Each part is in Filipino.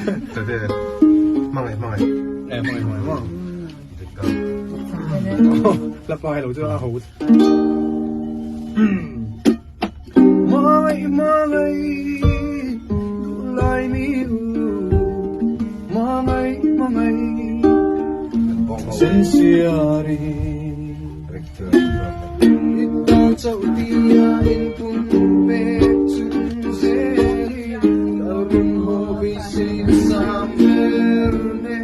对，掹嚟掹嚟，誒，望嚟望嚟望。立個係老咗好。Mangay, gulay miu. Mangay, sensyari. Ikaw sa utiyain kung petsuri. Karun mo bisin sa merne.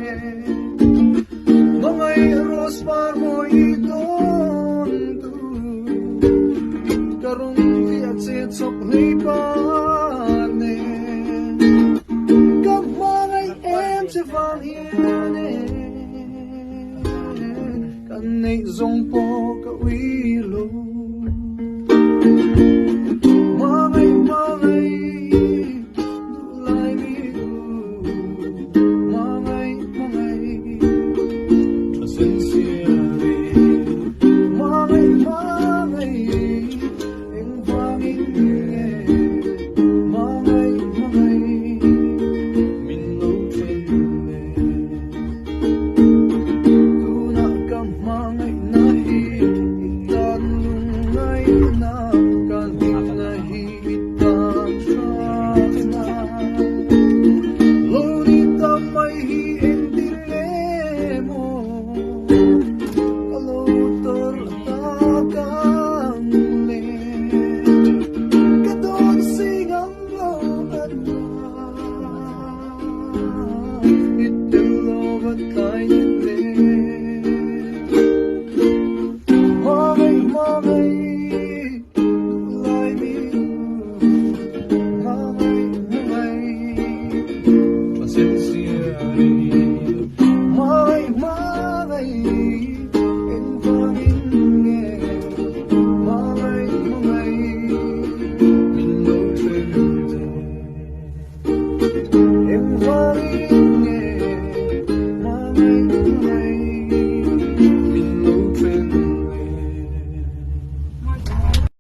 Mangay ros par mo iton tu. Karun tiyak setsok liparne. Kag mangay em se vang hiane. Kanay zong po kawilo. Mangay, dulay miu. Mangay, sincere. Mangay, ang vanging nge. Mangay, minutende. Tuna ka mangay nahihitan lungay na kaling nahihitan sana. Lorita may hiintile mo. Kalutor takang muli. Katong singang load na. Itilo ba't kayo Mangay, gulay miu. Mangay, sincere. Mangay, ang vanging nge. Mangay, minutende. Ang vanging nge. Mangay,